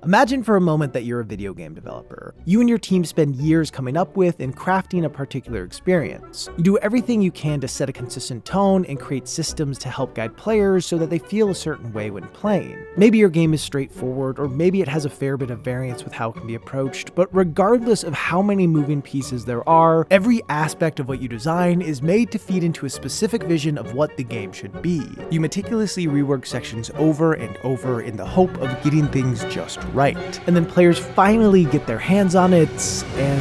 Imagine for a moment that you're a video game developer. You and your team spend years coming up with and crafting a particular experience. You do everything you can to set a consistent tone and create systems to help guide players so that they feel a certain way when playing. Maybe your game is straightforward, or maybe it has a fair bit of variance with how it can be approached, but regardless of how many moving pieces there are, every aspect of what you design is made to feed into a specific vision of what the game should be. You meticulously rework sections over and over in the hope of getting things just right. And then players finally get their hands on it, and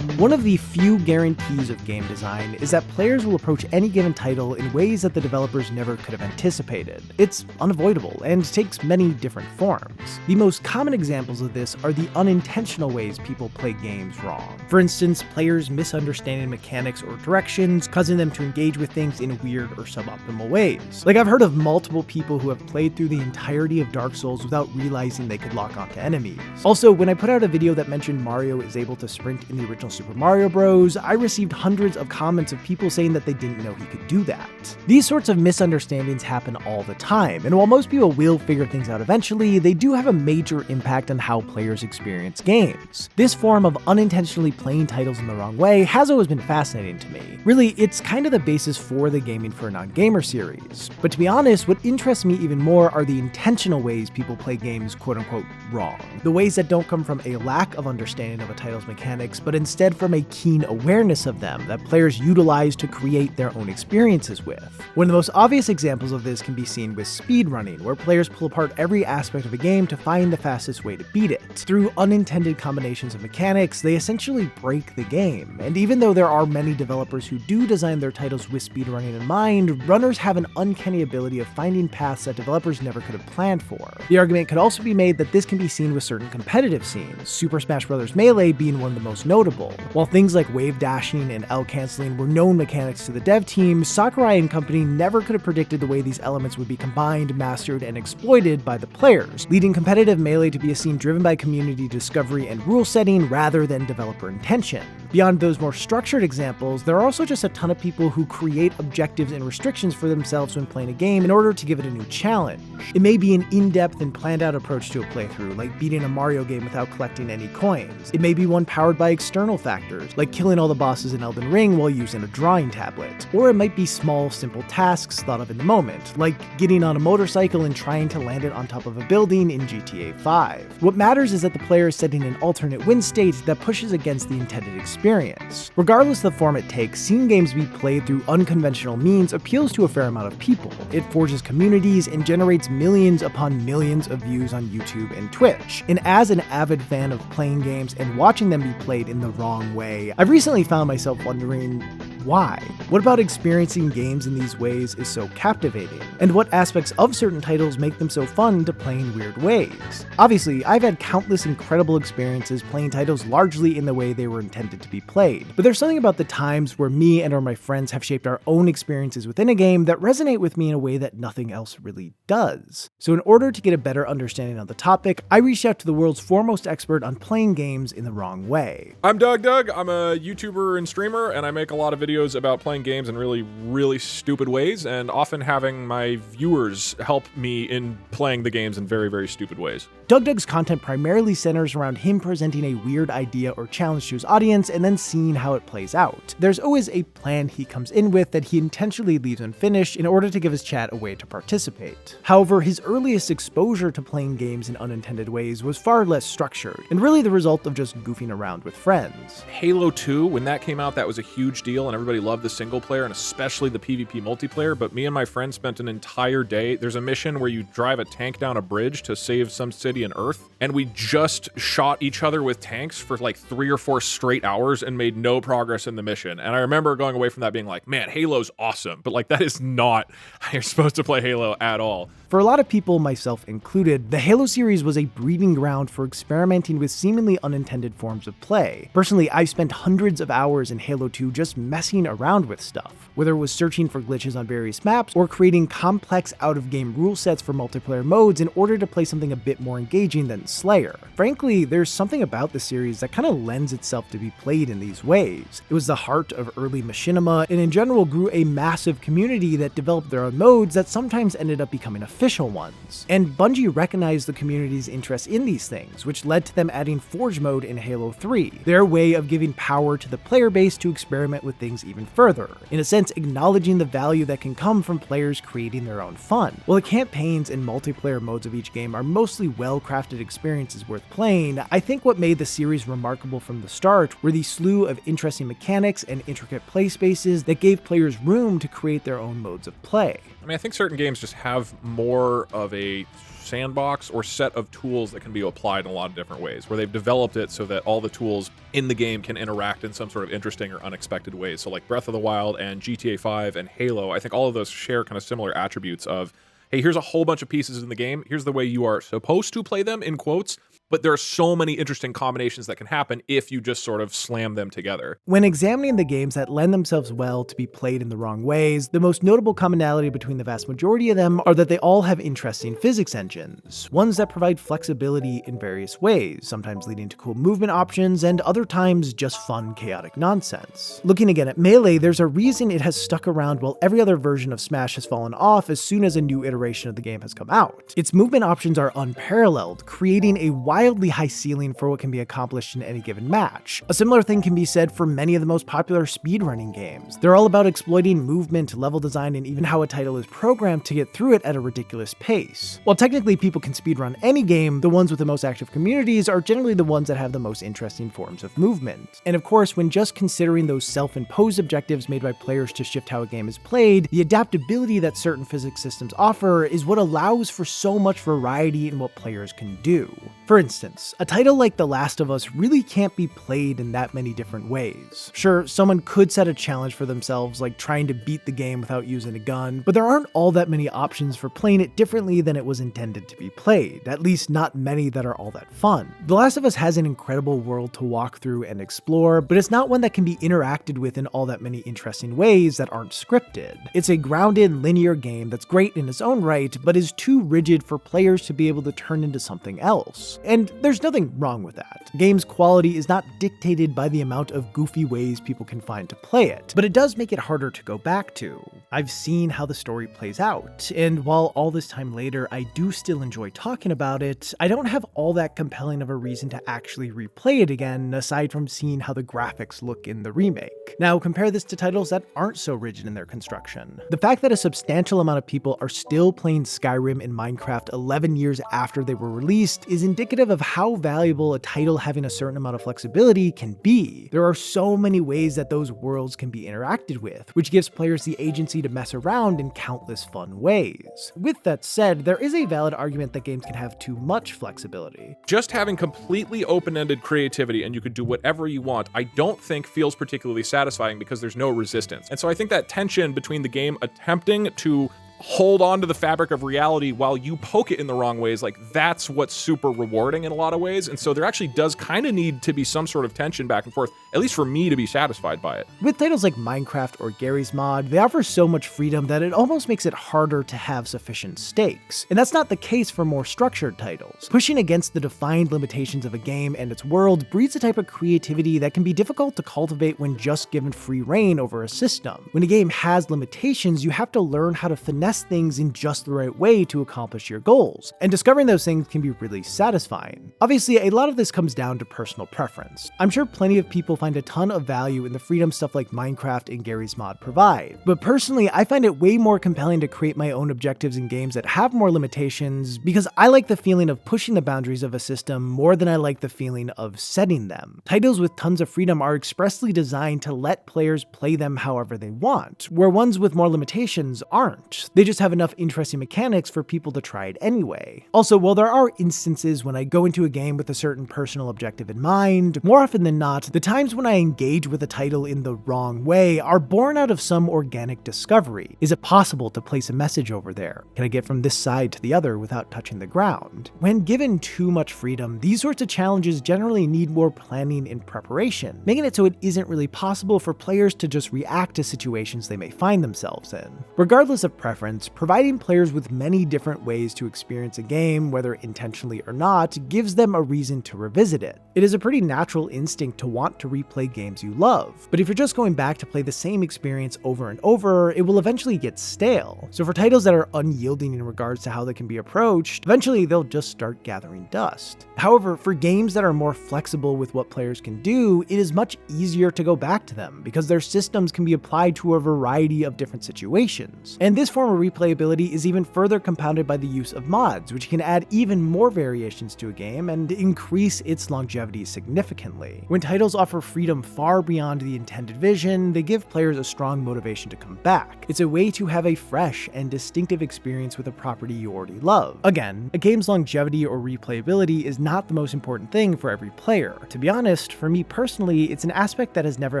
one of the few guarantees of game design is that players will approach any given title in ways that the developers never could have anticipated. It's unavoidable and takes many different forms. The most common examples of this are the unintentional ways people play games wrong. For instance, players misunderstanding mechanics or directions, causing them to engage with things in weird or suboptimal ways. Like, I've heard of multiple people who have played through the entirety of Dark Souls without realizing they could lock onto enemies. Also, when I put out a video that mentioned Mario is able to sprint in the original Super Mario Bros., I received hundreds of comments of people saying that they didn't know he could do that. These sorts of misunderstandings happen all the time, and while most people will figure things out eventually, they do have a major impact on how players experience games. This form of unintentionally playing titles in the wrong way has always been fascinating to me. Really, it's kind of the basis for the Gaming for a Non-Gamer series. But to be honest, what interests me even more are the intentional ways people play games quote-unquote wrong. The ways that don't come from a lack of understanding of a title's mechanics, but instead from a keen awareness of them that players utilize to create their own experiences with. One of the most obvious examples of this can be seen with speedrunning, where players pull apart every aspect of a game to find the fastest way to beat it. Through unintended combinations of mechanics, they essentially break the game. And even though there are many developers who do design their titles with speedrunning in mind, runners have an uncanny ability of finding paths that developers never could have planned for. The argument could also be made that this can be seen with certain competitive scenes, Super Smash Bros. Melee being one of the most notable. While things like wave dashing and L canceling were known mechanics to the dev team, Sakurai and company never could have predicted the way these elements would be combined, mastered, and exploited by the players, leading competitive Melee to be a scene driven by community discovery and rule setting rather than developer intention. Beyond those more structured examples, there are also just a ton of people who create objectives and restrictions for themselves when playing a game in order to give it a new challenge. It may be an in-depth and planned-out approach to a playthrough, like beating a Mario game without collecting any coins. It may be one powered by external factors, like killing all the bosses in Elden Ring while using a drawing tablet. Or it might be small, simple tasks thought of in the moment, like getting on a motorcycle and trying to land it on top of a building in GTA 5. What matters is that the player is setting an alternate win state that pushes against the intended experience. Regardless of the form it takes, seeing games be played through unconventional means appeals to a fair amount of people. It forges communities and generates millions upon millions of views on YouTube and Twitch. And as an avid fan of playing games and watching them be played in the wrong way, I've recently found myself wondering, why? What about experiencing games in these ways is so captivating? And what aspects of certain titles make them so fun to play in weird ways? Obviously, I've had countless incredible experiences playing titles largely in the way they were intended to be played, but there's something about the times where me and or my friends have shaped our own experiences within a game that resonate with me in a way that nothing else really does. So in order to get a better understanding of the topic, I reached out to the world's foremost expert on playing games in the wrong way. I'm DougDoug. I'm a YouTuber and streamer, and I make a lot of videos about playing games in really stupid ways, and often having my viewers help me in playing the games in very stupid ways. DougDoug's content primarily centers around him presenting a weird idea or challenge to his audience and then seeing how it plays out. There's always a plan he comes in with that he intentionally leaves unfinished in order to give his chat a way to participate. However, his earliest exposure to playing games in unintended ways was far less structured, and really the result of just goofing around with friends. Halo 2, when that came out, that was a huge deal, and everybody loved the single player and especially the PvP multiplayer, but me and my friends spent an entire day. There's a mission where you drive a tank down a bridge to save some city in Earth, and we just shot each other with tanks for like 3 or 4 straight hours and made no progress in the mission. And I remember going away from that being like, man, Halo's awesome, but like that is not how you're supposed to play Halo at all. For a lot of people, myself included, the Halo series was a breeding ground for experimenting with seemingly unintended forms of play. Personally, I've spent hundreds of hours in Halo 2 just messing monkeying around with stuff, whether it was searching for glitches on various maps or creating complex out-of-game rule sets for multiplayer modes in order to play something a bit more engaging than Slayer. Frankly, there's something about the series that kind of lends itself to be played in these ways. It was the heart of early machinima, and in general grew a massive community that developed their own modes that sometimes ended up becoming official ones. And Bungie recognized the community's interest in these things, which led to them adding Forge mode in Halo 3, their way of giving power to the player base to experiment with things even further, in a sense acknowledging the value that can come from players creating their own fun. While the campaigns and multiplayer modes of each game are mostly well-crafted experiences worth playing, I think what made the series remarkable from the start were the slew of interesting mechanics and intricate play spaces that gave players room to create their own modes of play. I mean, I think certain games just have more of a sandbox or set of tools that can be applied in a lot of different ways, where they've developed it so that all the tools in the game can interact in some sort of interesting or unexpected ways. So like Breath of the Wild and GTA 5 and Halo, I think all of those share kind of similar attributes of, hey, here's a whole bunch of pieces in the game, here's the way you are supposed to play them, in quotes, but there are so many interesting combinations that can happen if you just sort of slam them together. When examining the games that lend themselves well to be played in the wrong ways, the most notable commonality between the vast majority of them are that they all have interesting physics engines, ones that provide flexibility in various ways, sometimes leading to cool movement options, and other times just fun, chaotic nonsense. Looking again at Melee, there's a reason it has stuck around while every other version of Smash has fallen off as soon as a new iteration of the game has come out. Its movement options are unparalleled, creating a wildly high ceiling for what can be accomplished in any given match. A similar thing can be said for many of the most popular speedrunning games. They're all about exploiting movement, level design, and even how a title is programmed to get through it at a ridiculous pace. While technically people can speedrun any game, the ones with the most active communities are generally the ones that have the most interesting forms of movement. And of course, when just considering those self-imposed objectives made by players to shift how a game is played, the adaptability that certain physics systems offer is what allows for so much variety in what players can do. For instance, a title like The Last of Us really can't be played in that many different ways. Sure, someone could set a challenge for themselves, like trying to beat the game without using a gun, but there aren't all that many options for playing it differently than it was intended to be played, at least not many that are all that fun. The Last of Us has an incredible world to walk through and explore, but it's not one that can be interacted with in all that many interesting ways that aren't scripted. It's a grounded, linear game that's great in its own right, but is too rigid for players to be able to turn into something else. And there's nothing wrong with that. Game's quality is not dictated by the amount of goofy ways people can find to play it, but it does make it harder to go back to. I've seen how the story plays out, and while all this time later I do still enjoy talking about it, I don't have all that compelling of a reason to actually replay it again, aside from seeing how the graphics look in the remake. Now compare this to titles that aren't so rigid in their construction. The fact that a substantial amount of people are still playing Skyrim and Minecraft 11 years after they were released is indicative of how valuable a title having a certain amount of flexibility can be. There are so many ways that those worlds can be interacted with, which gives players the agency to mess around in countless fun ways. With that said, there is a valid argument that games can have too much flexibility. Just having completely open-ended creativity and you could do whatever you want, I don't think feels particularly satisfying because there's no resistance. And so I think that tension between the game attempting to hold on to the fabric of reality while you poke it in the wrong ways, like that's what's super rewarding in a lot of ways. And so there actually does kind of need to be some sort of tension back and forth, at least for me to be satisfied by it. With titles like Minecraft or Garry's Mod, they offer so much freedom that it almost makes it harder to have sufficient stakes. And that's not the case for more structured titles. Pushing against the defined limitations of a game and its world breeds a type of creativity that can be difficult to cultivate when just given free reign over a system. When a game has limitations, you have to learn how to finesse things in just the right way to accomplish your goals, and discovering those things can be really satisfying. Obviously, a lot of this comes down to personal preference. I'm sure plenty of people find a ton of value in the freedom stuff like Minecraft and Garry's Mod provide, but personally, I find it way more compelling to create my own objectives in games that have more limitations because I like the feeling of pushing the boundaries of a system more than I like the feeling of setting them. Titles with tons of freedom are expressly designed to let players play them however they want, where ones with more limitations aren't. They just have enough interesting mechanics for people to try it anyway. Also, while there are instances when I go into a game with a certain personal objective in mind, more often than not, the times when I engage with a title in the wrong way are born out of some organic discovery. Is it possible to place a message over there? Can I get from this side to the other without touching the ground? When given too much freedom, these sorts of challenges generally need more planning and preparation, making it so it isn't really possible for players to just react to situations they may find themselves in. Regardless of preference, providing players with many different ways to experience a game, whether intentionally or not, gives them a reason to revisit it. It is a pretty natural instinct to want to replay games you love, but if you're just going back to play the same experience over and over, it will eventually get stale. So for titles that are unyielding in regards to how they can be approached, eventually they'll just start gathering dust. However, for games that are more flexible with what players can do, it is much easier to go back to them because their systems can be applied to a variety of different situations. And this form of replayability is even further compounded by the use of mods, which can add even more variations to a game and increase its longevity significantly. When titles offer freedom far beyond the intended vision, they give players a strong motivation to come back. It's a way to have a fresh and distinctive experience with a property you already love. Again, a game's longevity or replayability is not the most important thing for every player. To be honest, for me personally, it's an aspect that has never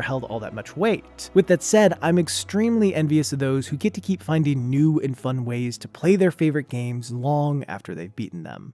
held all that much weight. With that said, I'm extremely envious of those who get to keep finding new and fun ways to play their favorite games long after they've beaten them.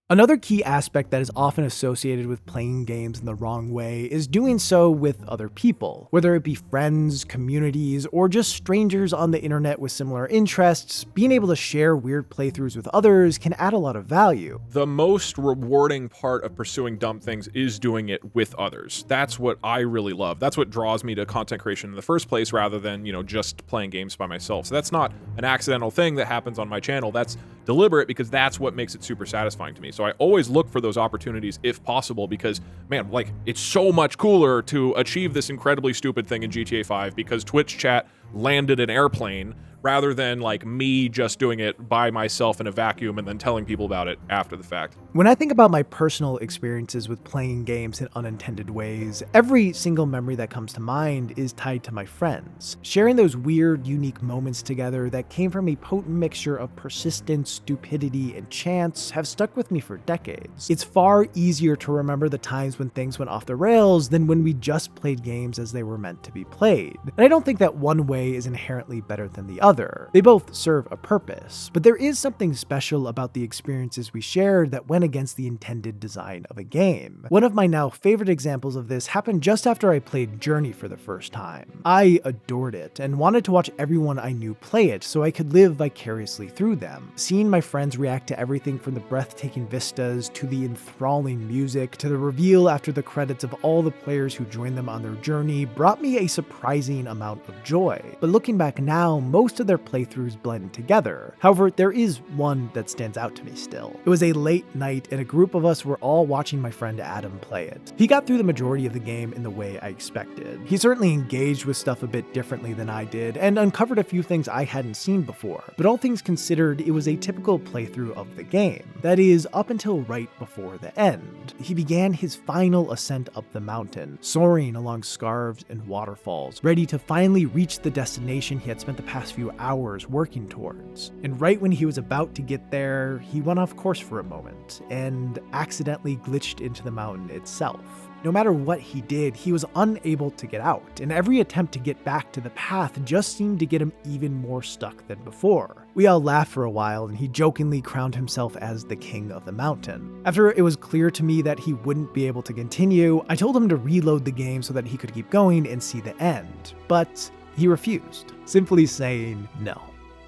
Another key aspect that is often associated with playing games in the wrong way is doing so with other people, whether it be friends, communities, or just strangers on the internet with similar interests. Being able to share weird playthroughs with others can add a lot of value. The most rewarding part of pursuing dumb things is doing it with others. That's what I really love. That's what draws me to content creation in the first place, rather than, just playing games by myself. So that's not an accidental thing that happens on my channel. That's deliberate because that's what makes it super satisfying to me. So I always look for those opportunities if possible because, man, it's so much cooler to achieve this incredibly stupid thing in GTA 5 because Twitch chat landed an airplane rather than me just doing it by myself in a vacuum and then telling people about it after the fact. When I think about my personal experiences with playing games in unintended ways, every single memory that comes to mind is tied to my friends. Sharing those weird, unique moments together that came from a potent mixture of persistence, stupidity, and chance have stuck with me for decades. It's far easier to remember the times when things went off the rails than when we just played games as they were meant to be played. And I don't think that one way is inherently better than the other. They both serve a purpose, but there is something special about the experiences we shared that went against the intended design of a game. One of my now favorite examples of this happened just after I played Journey for the first time. I adored it and wanted to watch everyone I knew play it so I could live vicariously through them. Seeing my friends react to everything from the breathtaking vistas to the enthralling music to the reveal after the credits of all the players who joined them on their journey brought me a surprising amount of joy. But looking back now, most of their playthroughs blend together. However, there is one that stands out to me still. It was a late night and a group of us were all watching my friend Adam play it. He got through the majority of the game in the way I expected. He certainly engaged with stuff a bit differently than I did and uncovered a few things I hadn't seen before, but all things considered, it was a typical playthrough of the game. That is, up until right before the end. He began his final ascent up the mountain, soaring along scarves and waterfalls, ready to finally reach the destination he had spent the past few hours working towards. And right when he was about to get there, he went off course for a moment and accidentally glitched into the mountain itself. No matter what he did, he was unable to get out, and every attempt to get back to the path just seemed to get him even more stuck than before. We all laughed for a while, and he jokingly crowned himself as the king of the mountain. After it was clear to me that he wouldn't be able to continue, I told him to reload the game so that he could keep going and see the end, but he refused, simply saying no.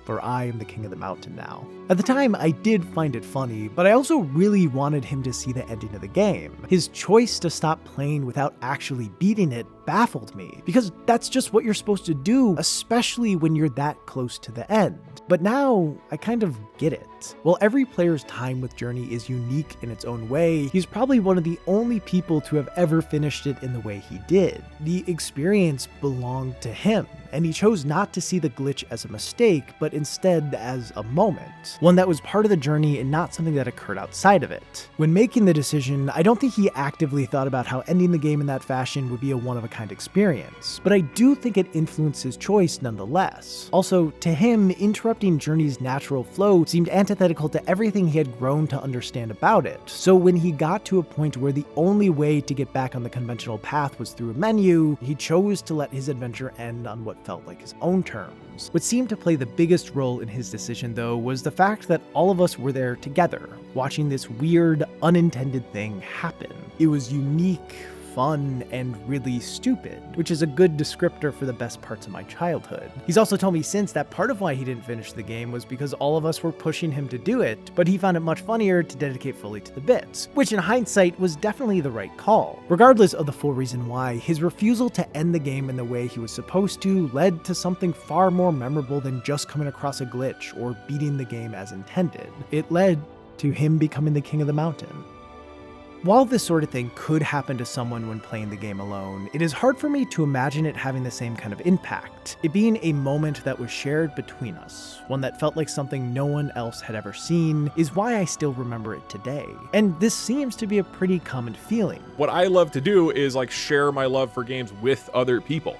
For I am the king of the mountain now. At the time, I did find it funny, but I also really wanted him to see the ending of the game. His choice to stop playing without actually beating it baffled me, because that's just what you're supposed to do, especially when you're that close to the end. But now, I kind of get it. While every player's time with Journey is unique in its own way, he's probably one of the only people to have ever finished it in the way he did. The experience belonged to him, and he chose not to see the glitch as a mistake, but but instead as a moment. One that was part of the journey and not something that occurred outside of it. When making the decision, I don't think he actively thought about how ending the game in that fashion would be a one-of-a-kind experience, but I do think it influenced his choice nonetheless. Also, to him, interrupting Journey's natural flow seemed antithetical to everything he had grown to understand about it, so when he got to a point where the only way to get back on the conventional path was through a menu, he chose to let his adventure end on what felt like his own terms. What seemed to play the biggest role in his decision, though, was the fact that all of us were there together, watching this weird, unintended thing happen. It was unique, fun, and really stupid, which is a good descriptor for the best parts of my childhood. He's also told me since that part of why he didn't finish the game was because all of us were pushing him to do it, but he found it much funnier to dedicate fully to the bits, which in hindsight was definitely the right call. Regardless of the full reason why, his refusal to end the game in the way he was supposed to led to something far more memorable than just coming across a glitch or beating the game as intended. It led to him becoming the king of the mountain. While this sort of thing could happen to someone when playing the game alone, it is hard for me to imagine it having the same kind of impact. It being a moment that was shared between us, one that felt like something no one else had ever seen, is why I still remember it today. And this seems to be a pretty common feeling. What I love to do is like share my love for games with other people.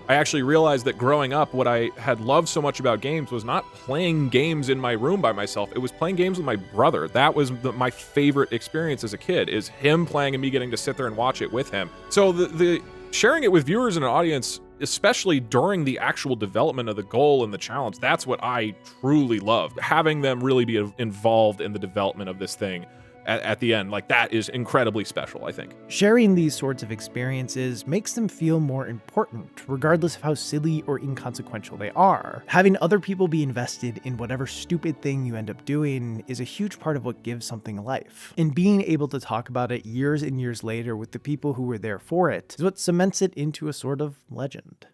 I actually realized that growing up, what I had loved so much about games was not playing games in my room by myself. It was playing games with my brother. That was my favorite experience as a kid, is him playing and me getting to sit there and watch it with him. So the sharing it with viewers and an audience, especially during the actual development of the goal and the challenge, that's what I truly love. Having them really be involved in the development of this thing at the end, like that is incredibly special, I think. Sharing these sorts of experiences makes them feel more important, regardless of how silly or inconsequential they are. Having other people be invested in whatever stupid thing you end up doing is a huge part of what gives something life. And being able to talk about it years and years later with the people who were there for it is what cements it into a sort of legend.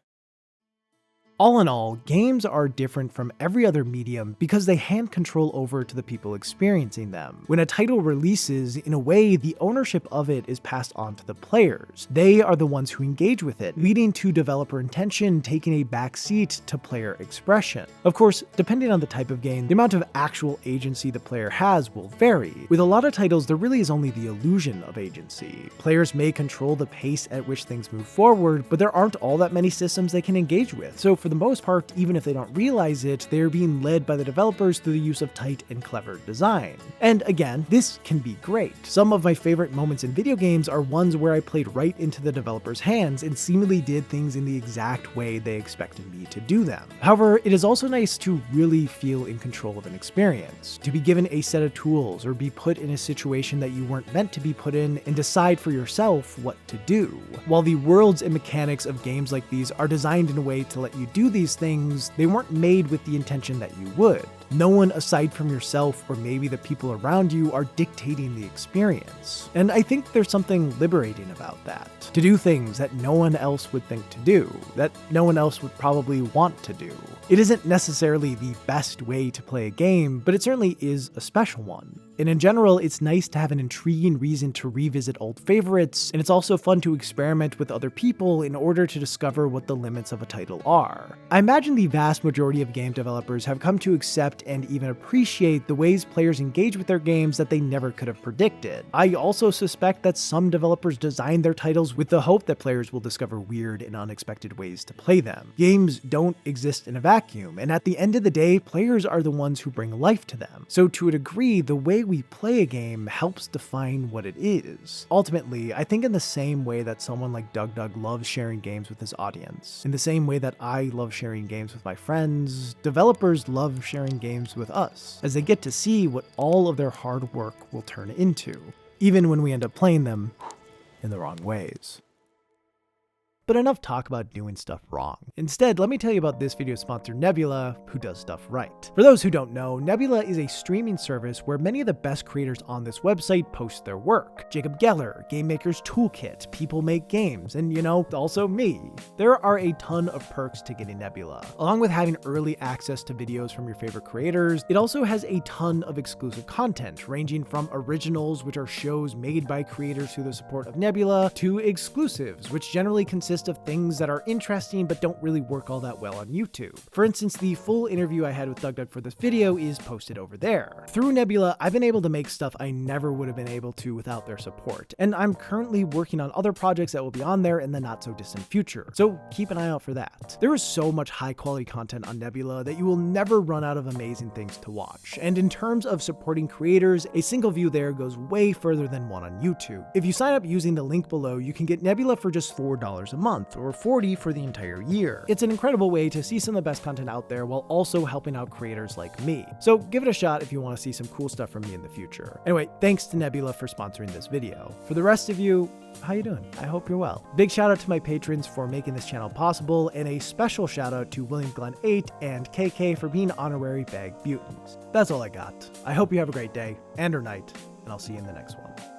All in all, games are different from every other medium because they hand control over to the people experiencing them. When a title releases, in a way, the ownership of it is passed on to the players. They are the ones who engage with it, leading to developer intention taking a backseat to player expression. Of course, depending on the type of game, the amount of actual agency the player has will vary. With a lot of titles, there really is only the illusion of agency. Players may control the pace at which things move forward, but there aren't all that many systems they can engage with. So for the most part, even if they don't realize it, they're being led by the developers through the use of tight and clever design. And again, this can be great. Some of my favorite moments in video games are ones where I played right into the developers' hands and seemingly did things in the exact way they expected me to do them. However, it is also nice to really feel in control of an experience, to be given a set of tools or be put in a situation that you weren't meant to be put in and decide for yourself what to do. While the worlds and mechanics of games like these are designed in a way to let you do these things, they weren't made with the intention that you would. No one aside from yourself or maybe the people around you are dictating the experience. And I think there's something liberating about that. To do things that no one else would think to do, that no one else would probably want to do. It isn't necessarily the best way to play a game, but it certainly is a special one. And in general, it's nice to have an intriguing reason to revisit old favorites, and it's also fun to experiment with other people in order to discover what the limits of a title are. I imagine the vast majority of game developers have come to accept and even appreciate the ways players engage with their games that they never could have predicted. I also suspect that some developers design their titles with the hope that players will discover weird and unexpected ways to play them. Games don't exist in a vacuum, and at the end of the day, players are the ones who bring life to them. So to a degree, the way we play a game helps define what it is. Ultimately, I think in the same way that someone like DougDoug loves sharing games with his audience, in the same way that I love sharing games with my friends, developers love sharing games with us, as they get to see what all of their hard work will turn into, even when we end up playing them in the wrong ways. But enough talk about doing stuff wrong. Instead, let me tell you about this video's sponsor, Nebula, who does stuff right. For those who don't know, Nebula is a streaming service where many of the best creators on this website post their work. Jacob Geller, Game Maker's Toolkit, People Make Games, and also me. There are a ton of perks to getting Nebula. Along with having early access to videos from your favorite creators, it also has a ton of exclusive content, ranging from originals, which are shows made by creators through the support of Nebula, to exclusives, which generally consist consist of things that are interesting but don't really work all that well on YouTube. For instance, the full interview I had with DougDoug for this video is posted over there. Through Nebula, I've been able to make stuff I never would have been able to without their support, and I'm currently working on other projects that will be on there in the not so distant future, so keep an eye out for that. There is so much high quality content on Nebula that you will never run out of amazing things to watch, and in terms of supporting creators, a single view there goes way further than one on YouTube. If you sign up using the link below, you can get Nebula for just $4 a month, or $40 for the entire year. It's an incredible way to see some of the best content out there while also helping out creators like me. So give it a shot if you want to see some cool stuff from me in the future. Anyway, thanks to Nebula for sponsoring this video. For the rest of you, how you doing? I hope you're well. Big shout out to my patrons for making this channel possible, and a special shout out to WilliamGlenn8 and Kay Kay for being honorary bagbutens. That's all I got. I hope you have a great day and or night, and I'll see you in the next one.